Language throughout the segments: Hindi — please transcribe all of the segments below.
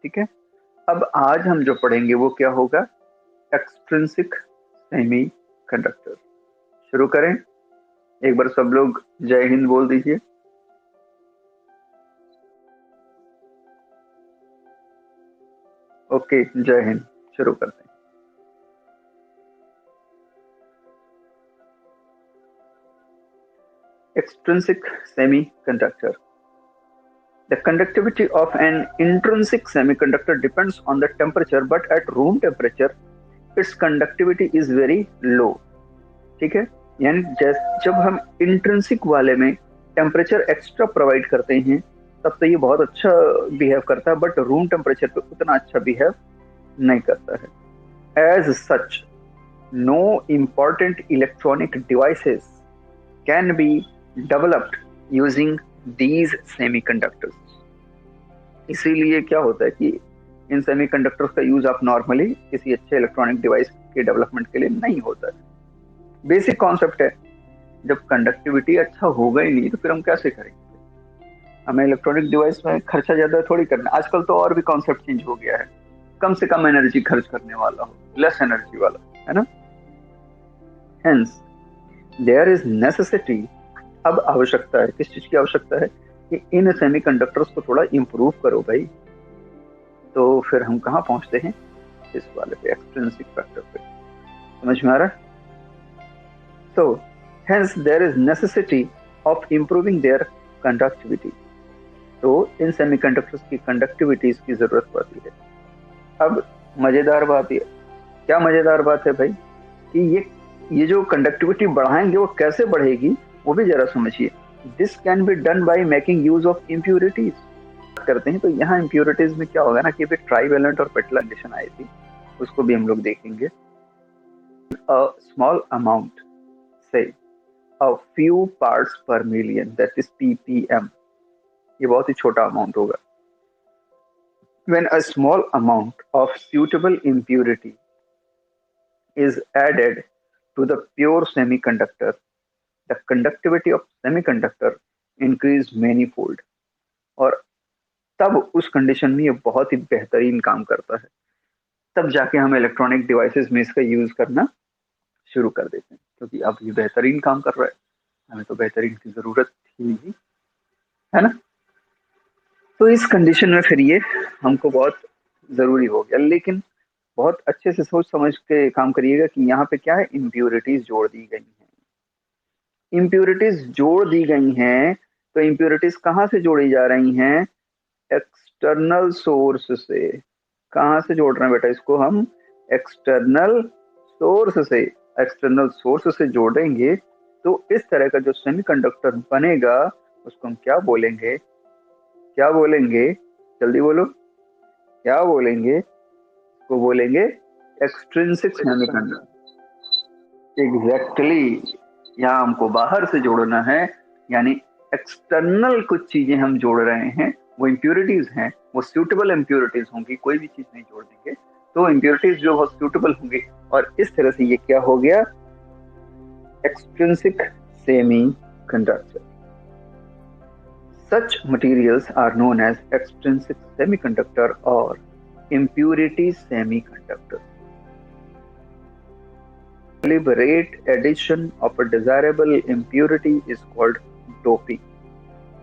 ठीक है। अब आज हम जो पढ़ेंगे वो क्या होगा, एक्सट्रिंसिक सेमी कंडक्टर। शुरू करें, एक बार सब लोग जय हिंद बोल दीजिए। ओके, जय हिंद। शुरू करते हैं। Extrinsic semiconductor. The conductivity of an intrinsic semiconductor depends on the temperature, but at room temperature, its conductivity is very low. ठीक है, यानी जब हम इंट्रिंसिक वाले में टेम्परेचर एक्स्ट्रा प्रोवाइड करते हैं तब तो ये बहुत अच्छा बिहेव करता है, बट रूम टेम्परेचर पे उतना अच्छा बिहेव नहीं करता है। As such, no important electronic devices can be developed using these semiconductors. इसीलिए क्या होता है कि इन सेमीकंडक्टर्स का यूज आप नॉर्मली किसी अच्छे इलेक्ट्रॉनिक डिवाइस के डेवलपमेंट के लिए नहीं होता है। बेसिक कॉन्सेप्ट है, जब कंडक्टिविटी अच्छा होगा ही नहीं तो फिर हम कैसे करेंगे? हमें इलेक्ट्रॉनिक डिवाइस में खर्चा ज्यादा थोड़ी करना। आजकल तो और भी कॉन्सेप्ट चेंज हो गया है, कम से कम एनर्जी खर्च करने वाला हो, लेस एनर्जी वाला, है ना। हेंस देयर इज नेसेसिटी, अब आवश्यकता है, किस चीज की आवश्यकता है कि इन सेमीकंडक्टर्स को थोड़ा इंप्रूव करो भाई। तो फिर हम कहाँ पहुंचते हैं, इस वाले पे, एक्सट्रिंसिक फैक्टर पे। समझ में आ रहा है? So, hence there is necessity of improving their conductivity. तो इन सेमीकंडक्टर्स की कंडक्टिविटीज की जरूरत पड़ती है। अब मजेदार बात, ये क्या मजेदार बात है भाई कि ये जो कंडक्टिविटी बढ़ाएंगे वो कैसे बढ़ेगी वो भी जरा समझिए। This can be done by making use of impurities. करते हैं तो यहाँ इम्प्यूरिटीज में क्या होगा ना कि ट्राइवेलेंट और पेटल कंडीशन आई थी, उसको भी हम लोग देखेंगे। अ स्मॉल अमाउंट से a few parts per million, that is ppm, ये बहुत ही छोटा अमाउंट होगा। when a small amount of suitable impurity is added to the pure semiconductor, the conductivity of semiconductor increase manifold, और तब उस कंडीशन में ये बहुत ही बेहतरीन काम करता है। तब जाके हम इलेक्ट्रॉनिक डिवाइसेस में इसका यूज करना शुरू कर देते हैं, क्योंकि अब ये बेहतरीन काम कर रहा है, हमें तो बेहतरीन की जरूरत ही नहीं, है ना। तो इस कंडीशन में फिर ये हमको बहुत जरूरी हो गया। लेकिन बहुत अच्छे से सोच समझ के काम करिएगा कि यहाँ पे क्या है, इम्प्यूरिटीज जोड़ दी गई हैं। इम्प्यूरिटीज जोड़ दी गई हैं तो इम्प्यूरिटीज कहाँ से जोड़ी जा रही हैं? एक्सटर्नल सोर्स से। कहाँ से जोड़ रहे हैं बेटा इसको हम? एक्सटर्नल सोर्स से। एक्सटर्नल सोर्स से जोड़ेंगे तो इस तरह का जो सेमीकंडक्टर बनेगा उसको हम क्या बोलेंगे? क्या बोलेंगे? जल्दी बोलो, क्या बोलेंगे? को बोलेंगे एक्सट्रिंसिक सेमीकंडक्टर। एग्जैक्टली, यहाँ हमको बाहर से जोड़ना है, यानी एक्सटर्नल कुछ चीजें हम जोड़ रहे हैं, वो इम्प्यूरिटीज हैं, वो सूटेबल इम्प्यूरिटीज होंगी, कोई भी चीज नहीं जोड़ देंगे तो इम्प्यूरिटीज जो बहुत सूटेबल होंगी, और इस तरह से ये क्या हो गया, extrinsic semi conductor. Such materials are known as extrinsic semiconductor or impurity semiconductor. Deliberate addition of a desirable impurity is called doping.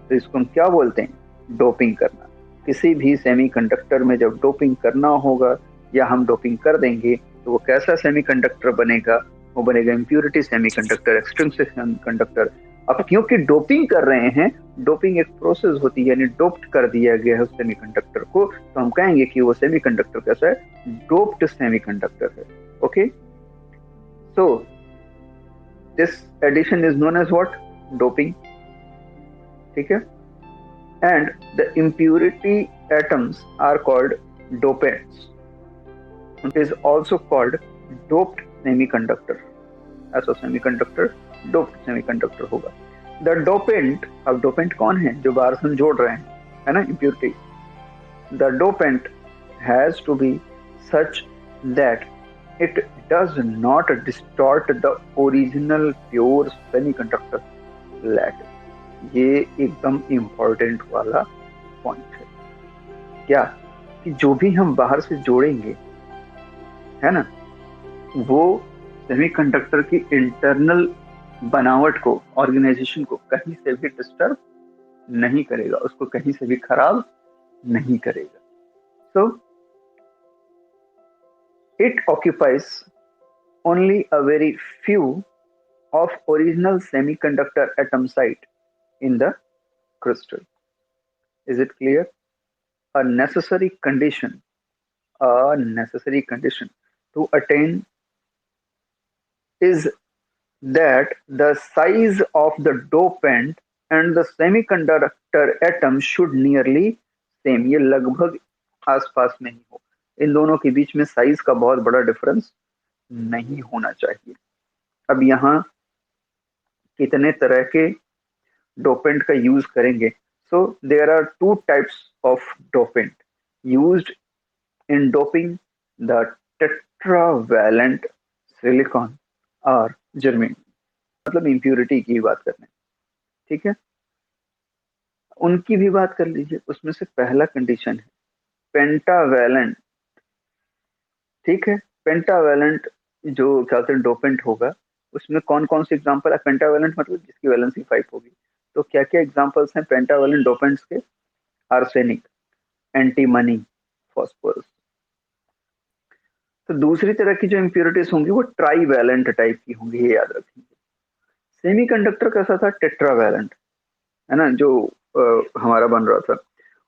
तो इसको हम क्या बोलते हैं? डोपिंग करना। किसी भी सेमीकंडक्टर में जब डोपिंग करना होगा या हम डोपिंग कर देंगे तो वो कैसा सेमीकंडक्टर बनेगा? वो बनेगा इम्प्यूरिटी सेमीकंडक्टर, एक्सट्रिंसिक सेमीकंडक्टर। अब क्योंकि डोपिंग कर रहे हैं, डोपिंग एक प्रोसेस होती है, यानी डोप्ड कर दिया गया है उस सेमीकंडक्टर को, तो हम कहेंगे कि वो सेमीकंडक्टर कैसा है? डोप्ड सेमीकंडक्टर है। Okay, so this addition is known as what? Doping. ठीक है, and the impurity atoms are called dopants. It is also called doped semiconductor. ऐसा सेमीकंडक्टर डोप्ड सेमीकंडक्टर होगा। द डोपेंट, अब डोपेंट कौन है? जो बाहर से हम जोड़ रहे हैं, है ना, impurity. The dopant has to be such that it does not distort the original pure semiconductor lattice. ये एकदम इंपॉर्टेंट वाला पॉइंट है। क्या? कि जो भी हम बाहर से जोड़ेंगे, है ना, वो सेमीकंडक्टर की इंटरनल बनावट को, ऑर्गेनाइजेशन को कहीं से भी डिस्टर्ब नहीं करेगा, उसको कहीं से भी खराब नहीं करेगा. So it occupies only a very few of original semiconductor atom site in the crystal. Is it clear? A necessary condition, a necessary condition to attain is that the size of the dopant and the semiconductor atom should nearly same. ये लगभग आसपास में ही हो, इन दोनों के बीच में साइज का बहुत बड़ा डिफरेंस नहीं होना चाहिए. अब यहाँ कितने तरह के डोपेंट का यूज करेंगे? So there are two types of dopant used in doping the tetravalent silicon और जर्मेनियम. मतलब इम्प्योरिटी की बात कर रहे हैं, ठीक है, उनकी भी बात कर लीजिए. उसमें से पहला कंडीशन है पेंटावैलेंट. ठीक है, पेंटावैलेंट जो क्या कहते हैं डोपेंट होगा, उसमें कौन कौन से एग्जांपल है? पेंटावैलेंट मतलब जिसकी वैलेंसी 5 होगी. तो क्या क्या एग्जांपल्स हैं पेंटावैलेंट डोपेंट्स के? Arsenic, antimony, phosphorus. तो दूसरी तरह की जो इम्प्योरिटीज होंगी वो ट्राईवैलेंट टाइप की होंगी, ये याद रखेंगे. सेमीकंडक्टर कैसा था? टेट्रावैलेंट, है ना, जो हमारा बन रहा था.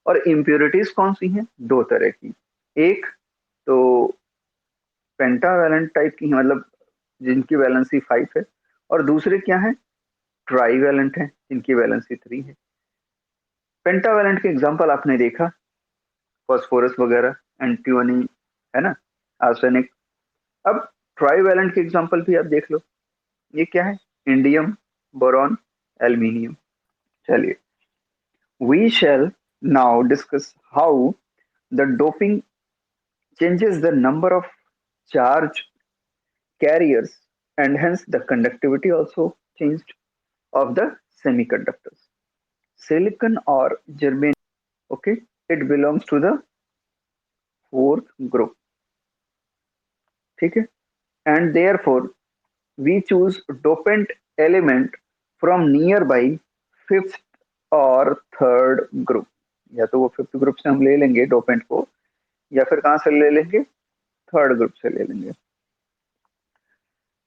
और इम्प्योरिटीज कौन सी हैं? दो तरह की. एक तो पेंटावैलेंट टाइप की, मतलब जिनकी वैलेंसी 5 है, और दूसरे क्या है? ट्राईवैलेंट है, जिनकी वैलेंसी 3 है. पेंटावैलेंट के एग्जांपल आपने देखा, फॉस्फोरस वगैरह, एंटीमनी, है ना, आर्सेनिक. अब ट्राईवैलेंट के एग्जांपल भी आप देख लो. ये क्या है? Indium, boron, aluminium. चलिए, we shall now discuss how the doping changes the number of charge carriers and hence the conductivity also changed of the semiconductors. Silicon or germanium, okay, it belongs to the fourth group. ठीक है, and therefore we choose dopant element from nearby fifth और third group. या तो वो फिफ्थ ग्रुप से हम ले लेंगे डोपेंट को, या फिर कहां से ले लेंगे? थर्ड ग्रुप से ले लेंगे.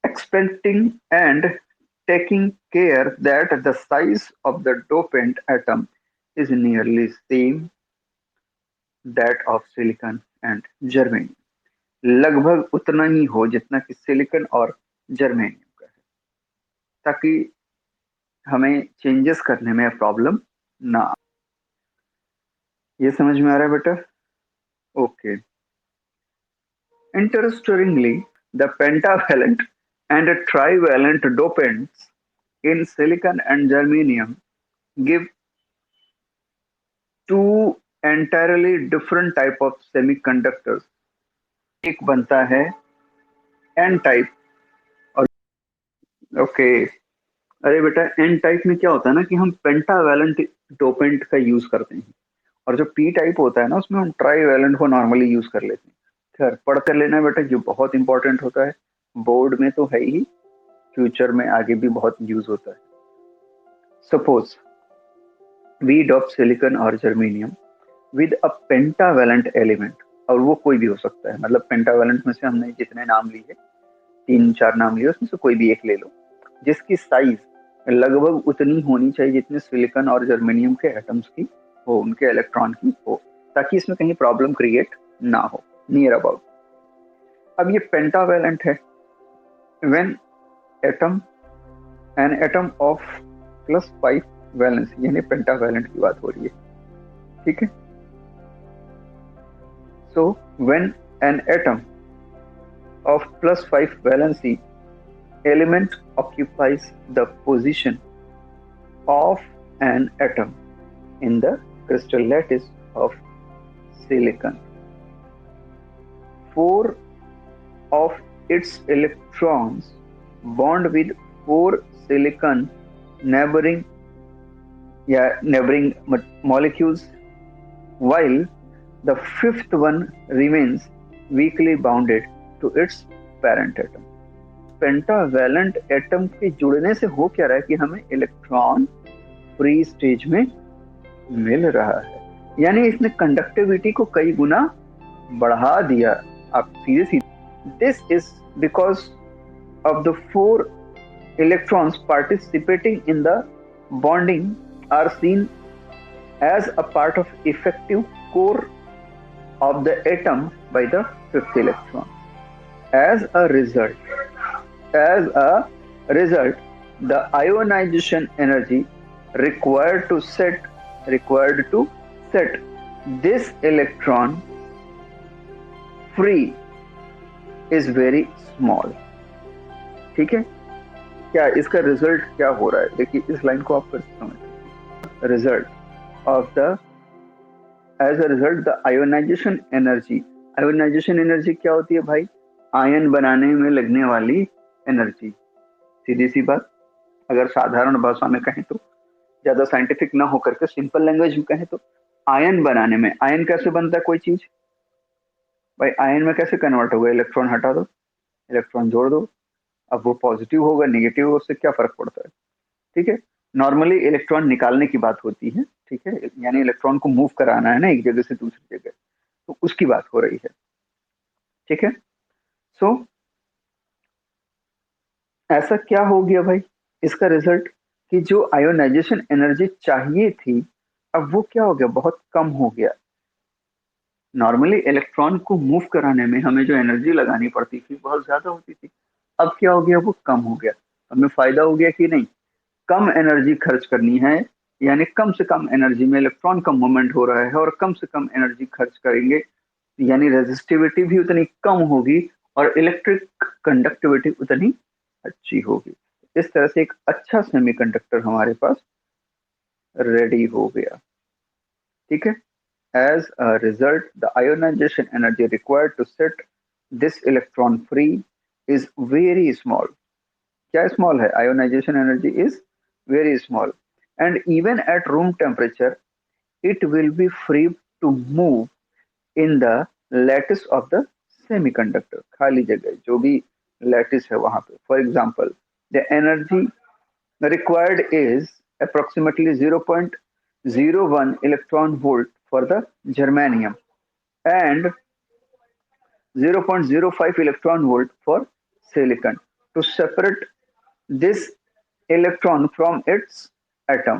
Expecting and taking care that the size of the dopant atom is nearly same that of silicon and germanium. लगभग उतना ही हो जितना कि सिलिकॉन और जर्मेनियम का है, ताकि हमें चेंजेस करने में प्रॉब्लम ना. ये समझ में आ रहा है बेटा? Okay. Interestingly, the pentavalent and trivalent dopants in silicon and germanium give two entirely different type of semiconductors. एक बनता है एन टाइप और ओके. अरे बेटा, एन टाइप में क्या होता है ना कि हम पेंटावैलेंट डोपेंट का यूज करते हैं, और जो पी टाइप होता है ना उसमें हम ट्राईवैलेंट को नॉर्मली यूज कर लेते हैं. खैर, पढ़ कर लेना बेटा, जो बहुत इंपॉर्टेंट होता है, बोर्ड में तो है ही, फ्यूचर में आगे भी बहुत यूज होता है. सपोज वी डॉप सिलिकॉन और germanium with a pentavalent element, और वो कोई भी हो सकता है. मतलब पेंटावैलेंट में से हमने जितने नाम लिए, 3-4 नाम लिए, उसमें से कोई भी एक ले लो, जिसकी साइज लगभग उतनी होनी चाहिए जितने सिलिकॉन और जर्मेनियम के एटम्स की हो, उनके इलेक्ट्रॉन की हो, ताकि इसमें कहीं प्रॉब्लम क्रिएट ना हो, नियर अबाउट. अब ये पेंटावैलेंट है. When atom an atom of +5 valence, यानी पेंटावैलेंट की बात हो रही है, ठीक है. So when an atom of +5 valency element occupies the position of an atom in the crystal lattice of silicon, 4 of its electrons bond with 4 silicon neighboring molecules, while The fifth one remains weakly bounded to its parent atom. Pentavalent atom के जुड़ने से हो क्या रहा है कि हमें इलेक्ट्रॉन फ्री स्टेज में मिल रहा है, यानी इसने कंडक्टिविटी को कई गुना बढ़ा दिया। आप सीधे सीधे, this is because of the 4 electrons participating in the bonding are seen as a part of effective core of the atom by the fifth electron. As a result, the ionization energy required to set this electron free is very small. ठीक है, क्या इसका रिजल्ट क्या हो रहा है? देखिए इस लाइन को आप फिर समझ। Result of the as a result the ionization energy क्या होती है भाई? आयन बनाने में लगने वाली एनर्जी। सीधी सी बात, अगर साधारण भाषा में कहें तो, ज्यादा साइंटिफिक ना होकर के सिंपल लैंग्वेज में कहें तो, आयन बनाने में, आयन कैसे बनता है कोई चीज भाई? आयन में कैसे कन्वर्ट होगा? इलेक्ट्रॉन हटा दो, इलेक्ट्रॉन जोड़ दो, अब वो पॉजिटिव होगा नेगेटिव होगा, उससे क्या फर्क पड़ता है? ठीक है, नॉर्मली इलेक्ट्रॉन निकालने की बात होती है, ठीक है, यानी इलेक्ट्रॉन को मूव कराना है ना एक जगह से दूसरी जगह, तो उसकी बात हो रही है। ठीक है, सो ऐसा क्या हो गया भाई इसका रिजल्ट, कि जो आयोनाइजेशन एनर्जी चाहिए थी, अब वो क्या हो गया? बहुत कम हो गया। नॉर्मली इलेक्ट्रॉन को मूव कराने में हमें जो एनर्जी लगानी पड़ती थी बहुत ज्यादा होती थी, अब क्या हो गया? वो कम हो गया। हमें फायदा हो गया कि नहीं? कम एनर्जी खर्च करनी है, यानी कम से कम एनर्जी में इलेक्ट्रॉन का मूवमेंट हो रहा है, और कम से कम एनर्जी खर्च करेंगे, यानी रेजिस्टिविटी भी उतनी कम होगी और इलेक्ट्रिक कंडक्टिविटी उतनी अच्छी होगी। इस तरह से एक अच्छा सेमीकंडक्टर हमारे पास रेडी हो गया। ठीक है, as a result the ionization energy required to set this electron free is very small. क्या स्मॉल है? Ionization energy is very small, and even at room temperature it will be free to move in the lattice of the semiconductor. खाली जगह जो भी लैटिस है वहां पे, for example the energy required is approximately 0.01 electron volt for the germanium and 0.05 electron volt for silicon to separate this electron from its atom.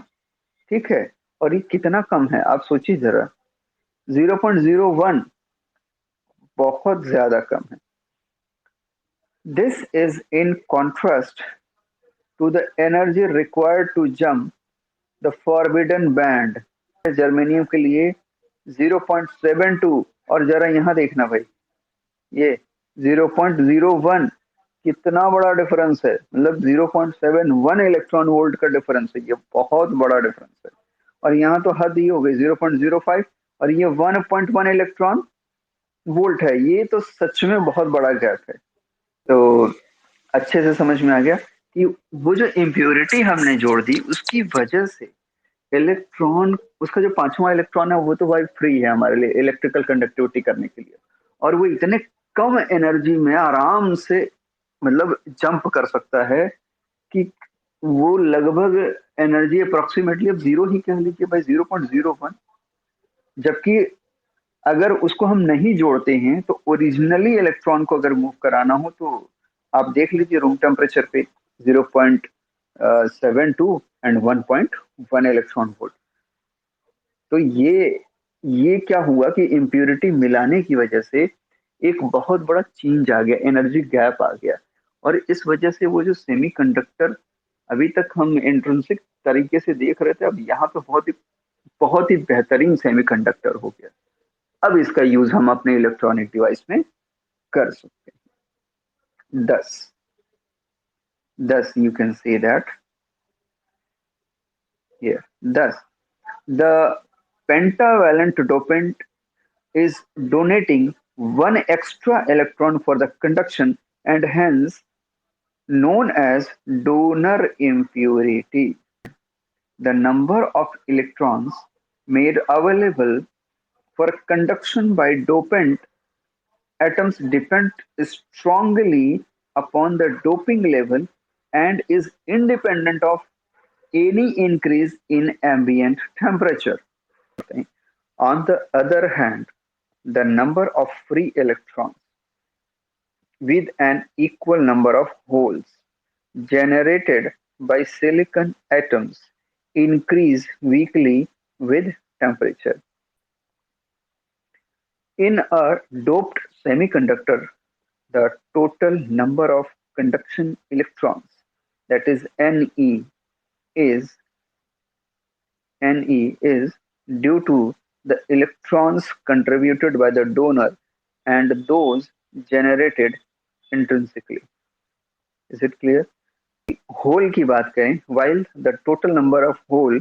ठीक है, और ये कितना कम है आप सोचिए जरा, 0.01, बहुत ज्यादा कम है। This is in contrast to the energy required to jump the forbidden band. Germanium के लिए 0.72, और जरा यहाँ देखना भाई, ये 0.01, कितना बड़ा डिफरेंस है, मतलब 0.71 इलेक्ट्रॉन वोल्ट का डिफरेंस है, ये बहुत बड़ा डिफरेंस है। और यहाँ तो हद ही हो गई 0.05, और ये 1.1 इलेक्ट्रॉन वोल्ट है, ये तो सच में बहुत बड़ा गैप है। तो अच्छे से समझ में आ गया कि वो जो इम्प्योरिटी हमने जोड़ दी उसकी वजह से इलेक्ट्रॉन, उसका जो 5वां इलेक्ट्रॉन है वो तो भाई फ्री है हमारे लिए इलेक्ट्रिकल कंडक्टिविटी करने के लिए, और वो इतने कम एनर्जी में आराम से मतलब जंप कर सकता है कि वो लगभग एनर्जी अप्रोक्सीमेटली अब जीरो ही कह लीजिए भाई, 0.01। जबकि अगर उसको हम नहीं जोड़ते हैं तो ओरिजिनली इलेक्ट्रॉन को अगर मूव कराना हो तो आप देख लीजिए रूम टेम्परेचर पे 0.72 एंड 1.1 इलेक्ट्रॉन वोल्ट। तो ये क्या हुआ कि इम्प्योरिटी मिलाने की वजह से एक बहुत बड़ा चेंज आ गया, एनर्जी गैप आ गया, और इस वजह से वो जो सेमीकंडक्टर अभी तक हम इंट्रिंसिक तरीके से देख रहे थे, अब यहाँ पे बहुत ही बेहतरीन सेमीकंडक्टर हो गया। अब इसका यूज हम अपने इलेक्ट्रॉनिक डिवाइस में कर सकते हैं। thus you can say that here, thus the pentavalent dopant is donating one extra electron for the conduction and hence known as donor impurity. The number of electrons made available For conduction by dopant, atoms depend strongly upon the doping level and is independent of any increase in ambient temperature. On the other hand, the number of free electrons with an equal number of holes generated by silicon atoms increase weakly with temperature. In a doped semiconductor, the total number of conduction electrons, that is is Ne is due to the electrons contributed by the donor and those generated intrinsically. Is it clear? Hole की बात करें, while the total number of hole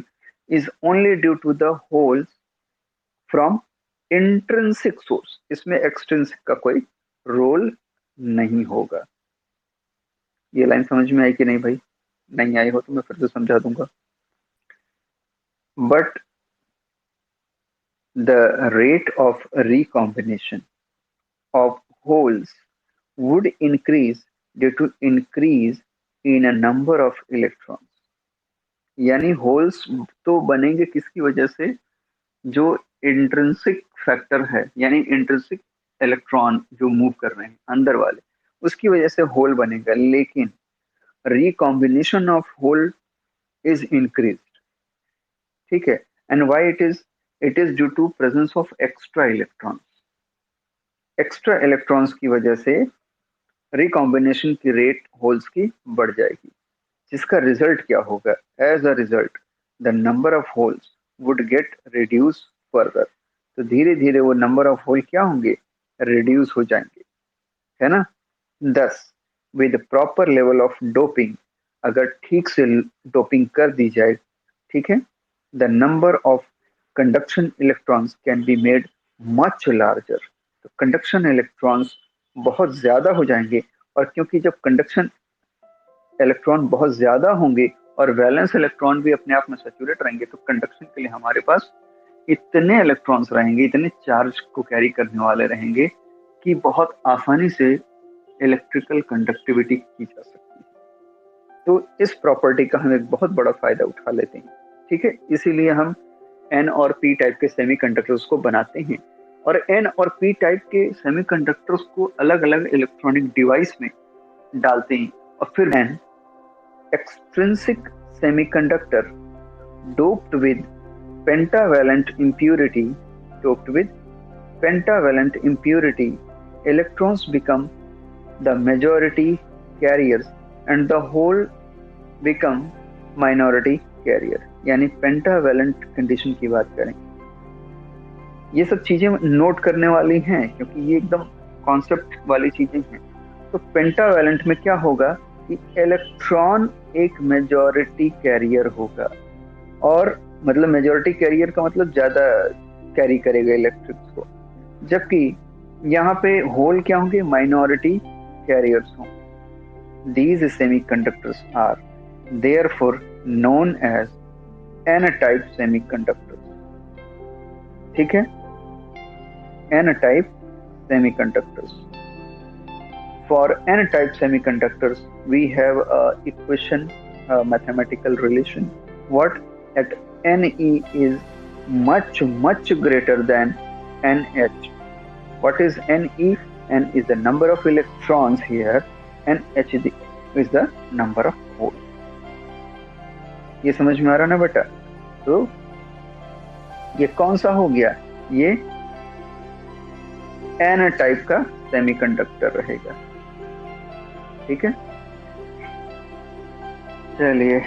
is only due to the holes from intrinsic source. इसमें extrinsic का कोई रोल नहीं होगा. ये लाइन समझ में आई कि नहीं भाई? नहीं आई हो तो मैं फिर से समझा दूंगा. But the rate of recombination of holes would increase due to increase in a number of electrons. यानी होल्स तो बनेंगे किसकी वजह से? जो इंट्रिंसिक फैक्टर है, यानी इंट्रिंसिक इलेक्ट्रॉन जो मूव कर रहे हैं अंदर वाले, उसकी वजह से होल बनेगा. लेकिन recombination of hole is increased. ठीक है. And why it is due to presence of extra electrons. Extra electrons की वजह से रिकॉम्बिनेशन की रेट होल्स की बढ़ जाएगी, जिसका रिजल्ट क्या होगा? As a result the number of holes would get reduce further. तो धीरे धीरे वो नंबर ऑफ होल क्या होंगे? रिड्यूस हो जाएंगे, है ना. दस with proper level of doping, अगर ठीक से डोपिंग कर दी जाए, ठीक है, the number of conduction electrons can be made much larger. तो कंडक्शन इलेक्ट्रॉन्स बहुत ज्यादा हो जाएंगे. और क्योंकि जब कंडक्शन इलेक्ट्रॉन बहुत ज्यादा होंगे और वैलेंस इलेक्ट्रॉन भी अपने आप में सैचुरेट रहेंगे, तो कंडक्शन के लिए हमारे पास इतने इलेक्ट्रॉन्स रहेंगे, इतने चार्ज को कैरी करने वाले रहेंगे कि बहुत आसानी से इलेक्ट्रिकल कंडक्टिविटी की जा सकती है. तो इस प्रॉपर्टी का हम एक बहुत बड़ा फायदा उठा लेते हैं. ठीक है. इसीलिए हम एन और पी टाइप के सेमीकंडक्टर्स को बनाते हैं और एन और पी टाइप के सेमीकंडक्टर्स को अलग अलग इलेक्ट्रॉनिक डिवाइस में डालते हैं. और फिर N extrinsic semiconductor doped with pentavalent impurity electrons become the majority carriers and the whole become minority carrier. यानी पेंटावैलेंट कंडीशन की बात करें, ये सब चीजें नोट करने वाली हैं क्योंकि ये एकदम कॉन्सेप्ट वाली चीजें हैं. तो पेंटावैलेंट में क्या होगा कि इलेक्ट्रॉन एक मेजॉरिटी कैरियर होगा. और मतलब मेजॉरिटी कैरियर का मतलब ज्यादा कैरी करेगा इलेक्ट्रिक्स को, जबकि यहाँ पे होल क्या होंगे? माइनॉरिटी कैरियर्स होंगे. These semiconductors are therefore known as n type semiconductors. ठीक है. N type semiconductors. For n-type semiconductors, we have a equation, a mathematical relation. What? At Ne is much greater than Nh. What is Ne? N is the number of electrons here, and H is the number of holes. ये समझ में आ रहा ना बेटा? तो ये कौन सा हो गया? ये n-type का सेमीकंडक्टर रहेगा. ठीक है. चलिए,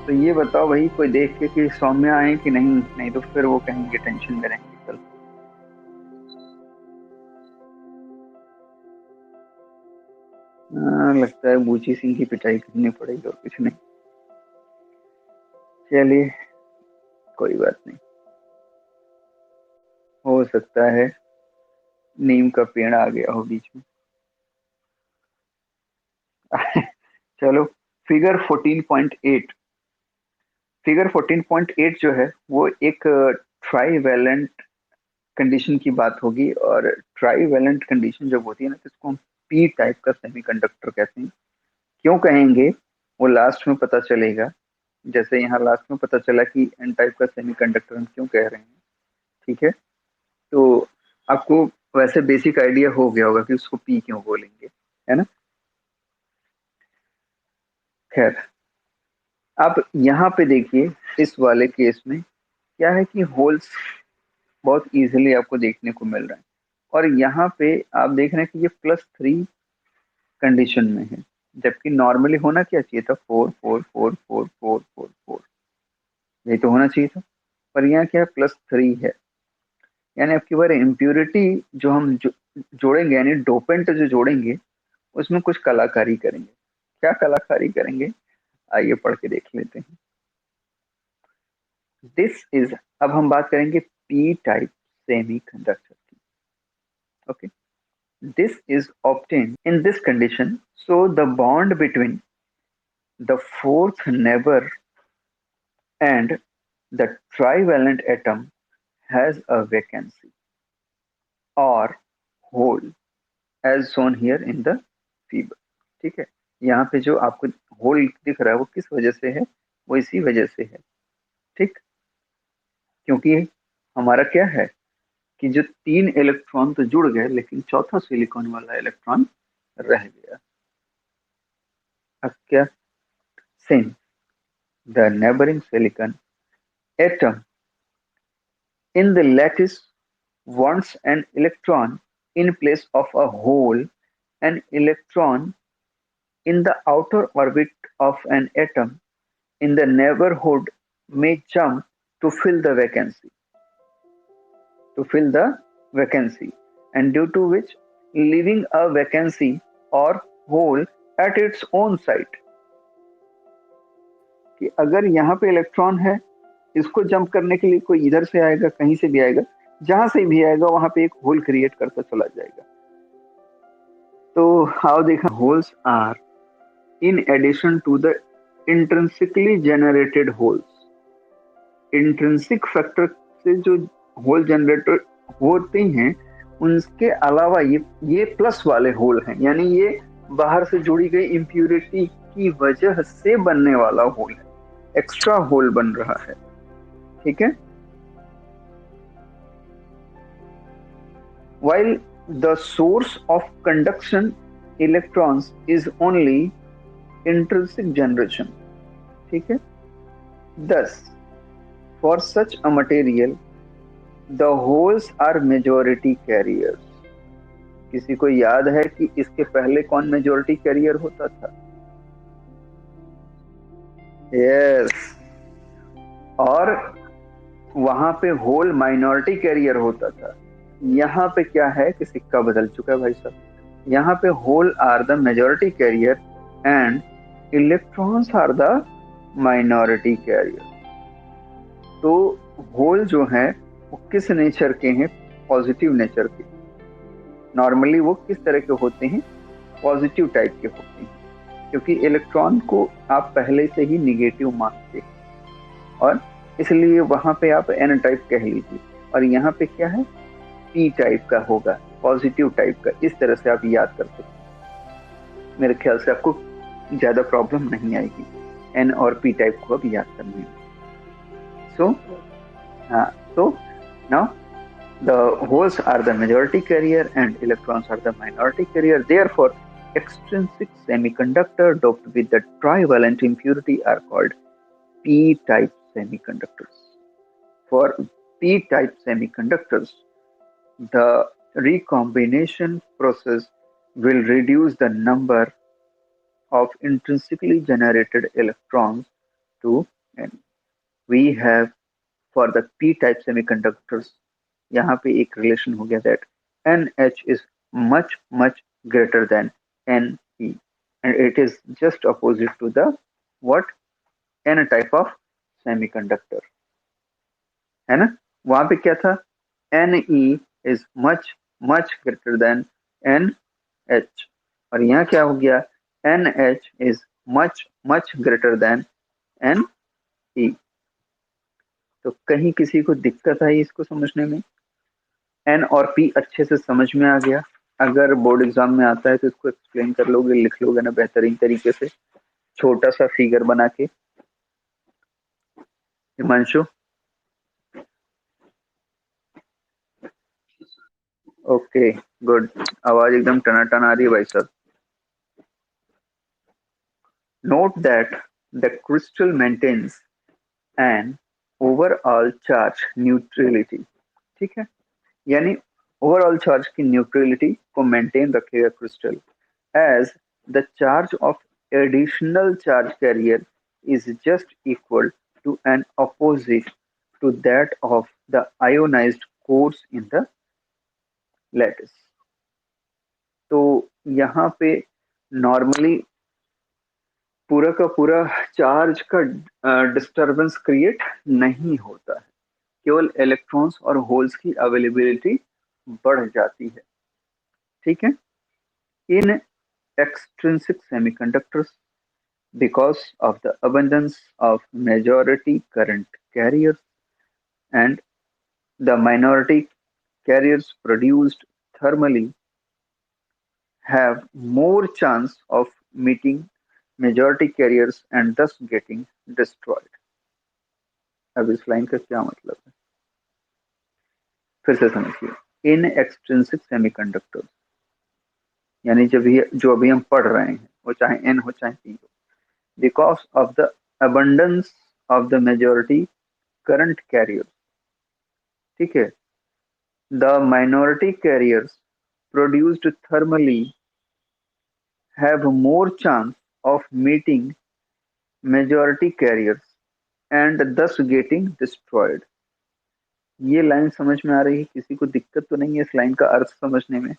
तो ये बताओ भाई, कोई देख के कि सौम्य आए कि नहीं तो फिर वो कहेंगे टेंशन में रहेंगे कल. लगता है बूची सिंह की पिटाई करनी पड़ेगी और कुछ नहीं. चलिए, कोई बात नहीं, हो सकता है नीम का पेड़ आ गया हो बीच में. चलो, फिगर 14.8. फिगर 14.8 जो है वो एक ट्राईवैलेंट कंडीशन की बात होगी, और ट्राईवैलेंट कंडीशन जब होती है ना, तो इसको हम पी टाइप का सेमीकंडक्टर कहते हैं। क्यों कहेंगे वो लास्ट में पता चलेगा। जैसे यहाँ लास्ट में पता चला कि एन टाइप का सेमीकंडक्टर हम क्यों कह रहे हैं। ठीक है, तो आपको वैसे बेसिक आइडिया हो गया होगा कि उसको पी क्यों बोलेंगे, है ना। खैर, अब यहाँ पे देखिए, इस वाले केस में क्या है कि होल्स बहुत इजीली आपको देखने को मिल रहा है, और यहाँ पे आप देख रहे हैं कि ये +3 कंडीशन में है, जबकि नॉर्मली होना क्या चाहिए था, 4 4 4 4 4 4 4। यही तो होना चाहिए था, पर यहाँ क्या है, +3 है। यानी आपकी बार इम्प्योरिटी जो हम जोड़ेंगे, यानी डोपेंट जो जोड़ेंगे, उसमें कुछ कलाकारी करेंगे। क्या कलाकारी करेंगे, आइए पढ़ के देख लेते हैं। दिस इज, अब हम बात करेंगे पी टाइप सेमी कंडक्टर की। Okay, this is obtained in this condition, so the bond between the fourth neighbor and the trivalent atom has a vacancy or hole as shown here in the figure। ठीक है, यहाँ पे जो आपको होल दिख रहा है वो किस वजह से है, वो इसी वजह से है। ठीक, क्योंकि हमारा क्या है कि जो 3 इलेक्ट्रॉन तो जुड़ गए, लेकिन चौथा सिलिकॉन वाला इलेक्ट्रॉन रह गया। अब क्या, same the neighboring silicon atom in the lattice wants an electron in place of a hole. An electron in the outer orbit of an atom in the neighborhood may jump to fill the vacancy, to fill the vacancy, and due to which leaving a vacancy or hole at its own site। कि अगर यहाँ पे इलेक्ट्रॉन है, इसको जंप करने के लिए कोई इधर से आएगा, कहीं से भी आएगा, जहां से भी आएगा वहां पे एक होल क्रिएट करता चला जाएगा। तो हाउ देखा, holes are in addition to the intrinsically generated holes. Intrinsic factor से जो होल जनरेटर होते हैं, उनके अलावा ये प्लस वाले होल हैं, यानी ये बाहर से जुड़ी गई इम्प्यूरिटी की वजह से बनने वाला होल है, एक्स्ट्रा होल बन रहा है। ठीक है, while the source of conduction electrons is only intrinsic generation। ठीक है, thus for such a material the holes are majority carriers। किसी को याद है कि इसके पहले कौन मेजोरिटी कैरियर होता था? यस, और वहां पे होल माइनॉरिटी कैरियर होता था। यहाँ पे क्या है कि सिक्का बदल चुका है भाई साहब। यहाँ पे hole are the majority carrier and electrons are the minority carrier. तो होल जो है वो किस नेचर के हैं? पॉजिटिव नेचर के। नॉर्मली वो किस तरह के होते हैं? पॉजिटिव टाइप के होते हैं, क्योंकि इलेक्ट्रॉन को आप पहले से ही निगेटिव मानते हैं, और इसलिए वहां पे आप एन टाइप कह लीजिए, और यहाँ पे क्या है, पी टाइप का होगा, पॉजिटिव टाइप का। इस तरह से आप याद कर सकते हैं। मेरे ख्याल से आपको ज्यादा प्रॉब्लम नहीं आएगी एन और पी टाइप को अब याद करने में। So now the holes are the majority carrier and electrons are the minority carrier. Therefore, extrinsic semiconductor doped with the trivalent impurity are called p-type semiconductors. For p-type semiconductors, the recombination process will reduce the number of intrinsically generated electrons to n। We have for the p-type semiconductors, यहाँ पे एक रिलेशन हो गया that NH is much greater than Ne, and it is just opposite to the what, N type of semiconductor, है ना। वहां पे क्या था, Ne is much greater than NH, और यहाँ क्या हो गया, NH is much greater than Ne। तो कहीं किसी को दिक्कत आई इसको समझने में? एन और पी अच्छे से समझ में आ गया? अगर बोर्ड एग्जाम में आता है तो इसको एक्सप्लेन कर लोगे, लिख लोगे ना बेहतरीन तरीके से, छोटा सा फिगर बना के? हिमांशु? Okay, good. आवाज एकदम टनाटन आ रही है भाई साहब। Note that the crystal maintains an overall charge neutrality. ठीक है, यानी ओवरऑल चार्ज की न्यूट्रलिटी को मेंटेन रखेगा crystal, as the charge of additional charge carrier is just equal to an opposite to that of the ionized cores in the lattice। तो यहाँ पे नॉर्मली पूरा का पूरा चार्ज का डिस्टरबेंस क्रिएट नहीं होता है, केवल इलेक्ट्रॉन्स और होल्स की अवेलेबिलिटी बढ़ जाती है। ठीक है, इन extrinsic semiconductors, because of the abundance of majority current carriers and the minority carriers produced thermally, have more chance of meeting majority carriers and thus getting destroyed। अब इस लाइन का क्या मतलब है, फिर से समझिए। इन एक्सट्रिंसिक सेमीकंडक्टर्स, यानी जब ये जो अभी हम पढ़ रहे हैं, वो चाहे एन हो चाहे पी हो, because of the abundance of the majority current carriers, ठीक है, the minority carriers produced thermally have more chance of meeting majority carriers and thus getting destroyed। ये लाइन समझ में आ रही है? किसी को दिक्कत तो नहीं है इस लाइन का अर्थ समझने में?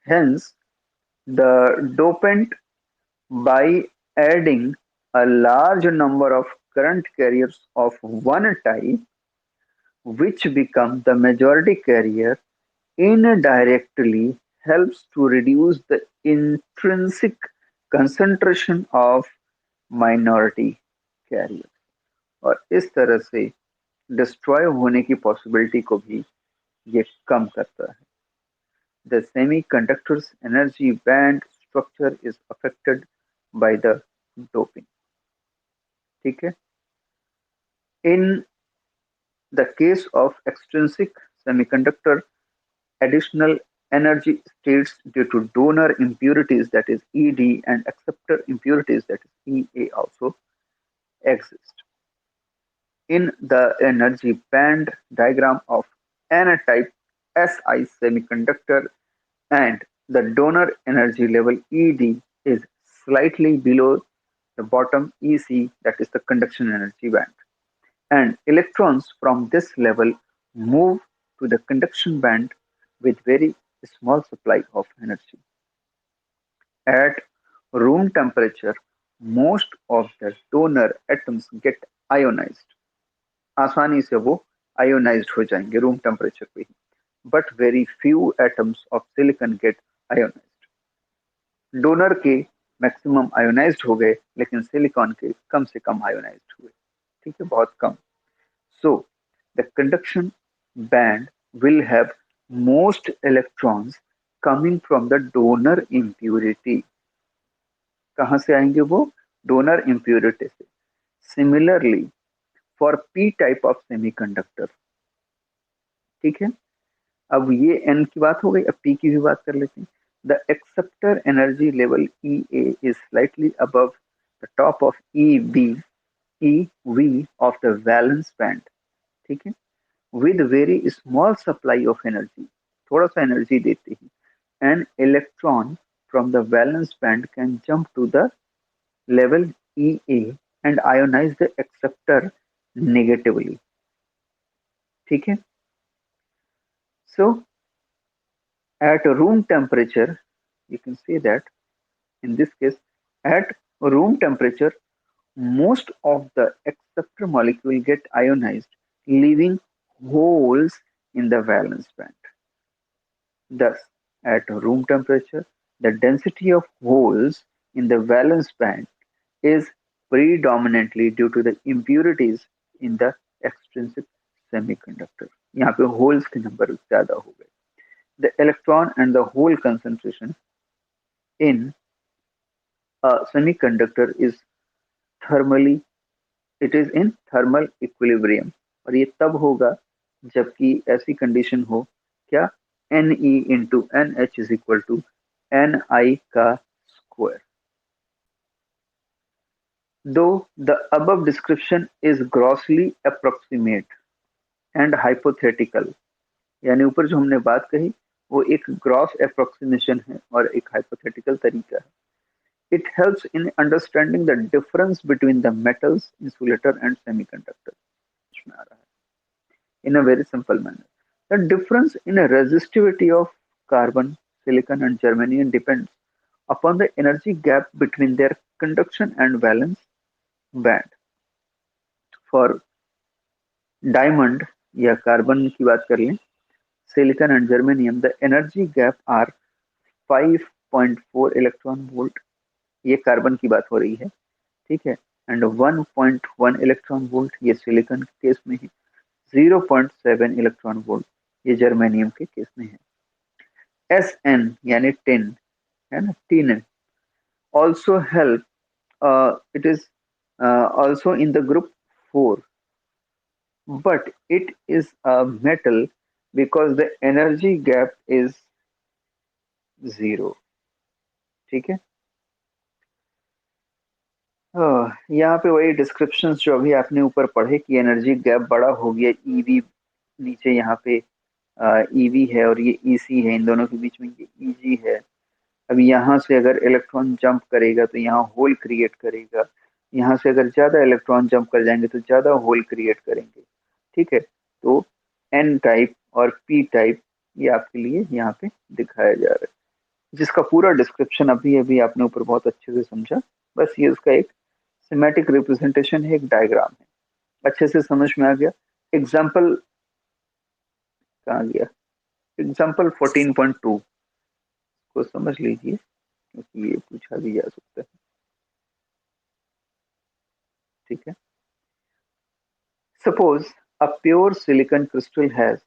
Hence, the dopant, by adding a large number of current carriers of one type, which become the majority carrier, indirectly helps to reduce the intrinsic concentration of minority carriers, और इस तरह से डिस्ट्रॉय होने की पॉसिबिलिटी को भी ये कम करता है। The semiconductor's energy band structure is affected by the doping। ठीक है, in the case of extrinsic semiconductor, additional energy states due to donor impurities, that is ED, and acceptor impurities, that is EA, also exist। In the energy band diagram of N-type Si semiconductor, and the donor energy level ED is slightly below the bottom EC, that is the conduction energy band, and electrons from this level move to the conduction band with very small supply of energy। At room temperature, most of the donor atoms get ionized। आसानी से वो आयोनाइज्ड हो जाएंगे रूम टेम्परेचर पे ही, but very few atoms of silicon get ionised. Donor के मैक्सिमम आयोनाइज्ड हो गए, लेकिन सिलिकॉन के कम से कम आयोनाइज्ड हुए। ठीक है, बहुत कम। So the conduction band will have most electrons coming from the donor impurity। कहाँ से आएंगे वो? डोनर impurity से। Similarly, for p type of semiconductor, ठीक है, अब ये n की बात हो गई, अब p की भी बात कर लेते हैं। The acceptor energy level EA is slightly above the top of EV of the valence band। ठीक है, with very small supply of energy, थोड़ा सा एनर्जी देते ही, an electron from the valence band can jump to the level EA and ionize the acceptor negatively। ठीक है, so at room temperature, you can see that in this case, at room temperature, most of the acceptor molecule get ionized, leaving holes in the valence band। Thus, at room temperature, the density of holes in the valence band is predominantly due to the impurities in the extrinsic semiconductor, यहाँ पे होल्स के नंबर ज्यादा हो गए. The electron and the hole concentration in semiconductor is thermally, it is in thermal equilibrium. और ये तब होगा जबकि ऐसी कंडीशन हो, क्या, n e into n h is equal to n i का square. Though the above description is grossly approximate and hypothetical, यानी ऊपर जो हमने बात कही वो एक ग्रॉस अप्रोक्सीमेशन है और एक हाइपोथेटिकल तरीका है. It helps in understanding the difference between the metals, insulator and semiconductor. समझ में आ रहा है? In a very simple manner. The difference in a resistivity of carbon, silicon and germanium depends upon the energy gap between their conduction and valence band. For diamond या कार्बन की बात कर लें, silicon and germanium, the energy gap are 5.4 electron volt. ये कार्बन की बात हो रही है, ठीक है. एंड 1.1 इलेक्ट्रॉन वोल्ट ये सिलिकॉन के केस में है. 0.7 इलेक्ट्रॉन वोल्ट ये जर्मेनियम के केस में है. Sn यानी 10 है ना, Tn also help, it is also in the group 4, but it is a metal because the energy gap is 0. ठीक है. यहाँ पे वही डिस्क्रिप्शंस जो अभी आपने ऊपर पढ़े कि एनर्जी गैप बड़ा हो गया, ईवी नीचे यहाँ पे ईवी है और ये ईसी है, इन दोनों के बीच में ये ईजी है. अब यहाँ से अगर इलेक्ट्रॉन जंप करेगा तो यहाँ होल क्रिएट करेगा, यहाँ से अगर ज्यादा इलेक्ट्रॉन जंप कर जाएंगे तो ज्यादा होल क्रिएट करेंगे. ठीक है. तो एन टाइप और पी टाइप ये आपके लिए यहाँ पे दिखाया जा रहा है, जिसका पूरा डिस्क्रिप्शन अभी अभी आपने ऊपर बहुत अच्छे से समझा. बस ये उसका एक सिमेटिक रिप्रेजेंटेशन है, एक डायग्राम है. अच्छे से समझ में आ गया. एग्जाम्पल कहाँ गया, एग्जाम्पल 14.2 को समझ लीजिए क्योंकि ये पूछा भी जा सकता है. ठीक है. Suppose a pure silicon crystal has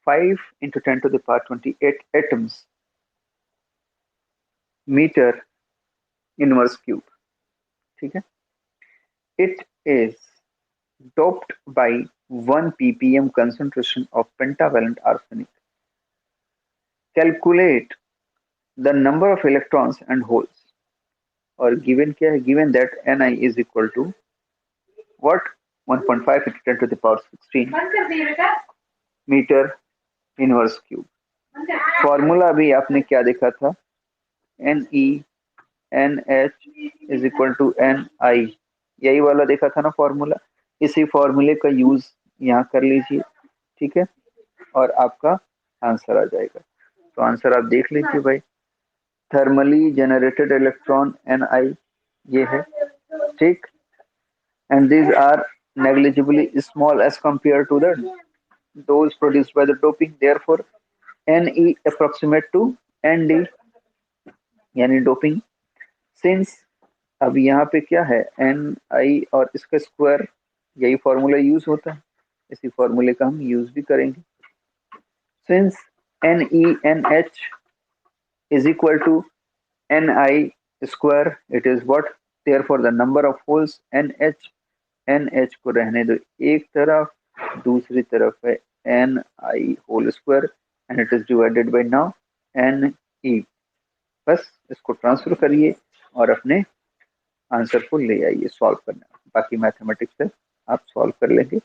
5 into 10 to the power 28 atoms meter inverse cube. ठीक है. It is doped by 1 ppm concentration of pentavalent arsenic. Calculate the number of electrons and holes. और given क्या है, given that Ni is equal to what, 1.5 into 10 to the power 16 meter inverse cube. Formula भी आपने क्या देखा था, Ne NH is equal to Ni, यही वाला देखा था ना फॉर्मूला. इसी फॉर्मूले का यूज यहाँ कर लीजिए. ठीक है. और आपका आंसर आ जाएगा. तो आंसर आप देख लीजिए भाई, थर्मली जनरेटेड इलेक्ट्रॉन Ni ये है. ठीक. And these are negligibly small as compared to the those produced by the doping. Therefore Ne approximate to Nd यानी डोपिंग. सिंस अब यहाँ पे क्या है, Ni और इसका स्क्वायर, यही फॉर्मूला यूज होता है, इसी फॉर्मूले का हम यूज भी करेंगे. Since NeNH is equal to Ni square, it is what, therefore the number of holes NH को रहने दो एक तरफ, दूसरी तरफ है Ni hole square and it is divided by now Ne. बस इसको ट्रांसफर करिए और अपने आंसर को ले आइए सॉल्व करना. बाकी मैथमेटिक्स से आप सॉल्व कर लेंगे.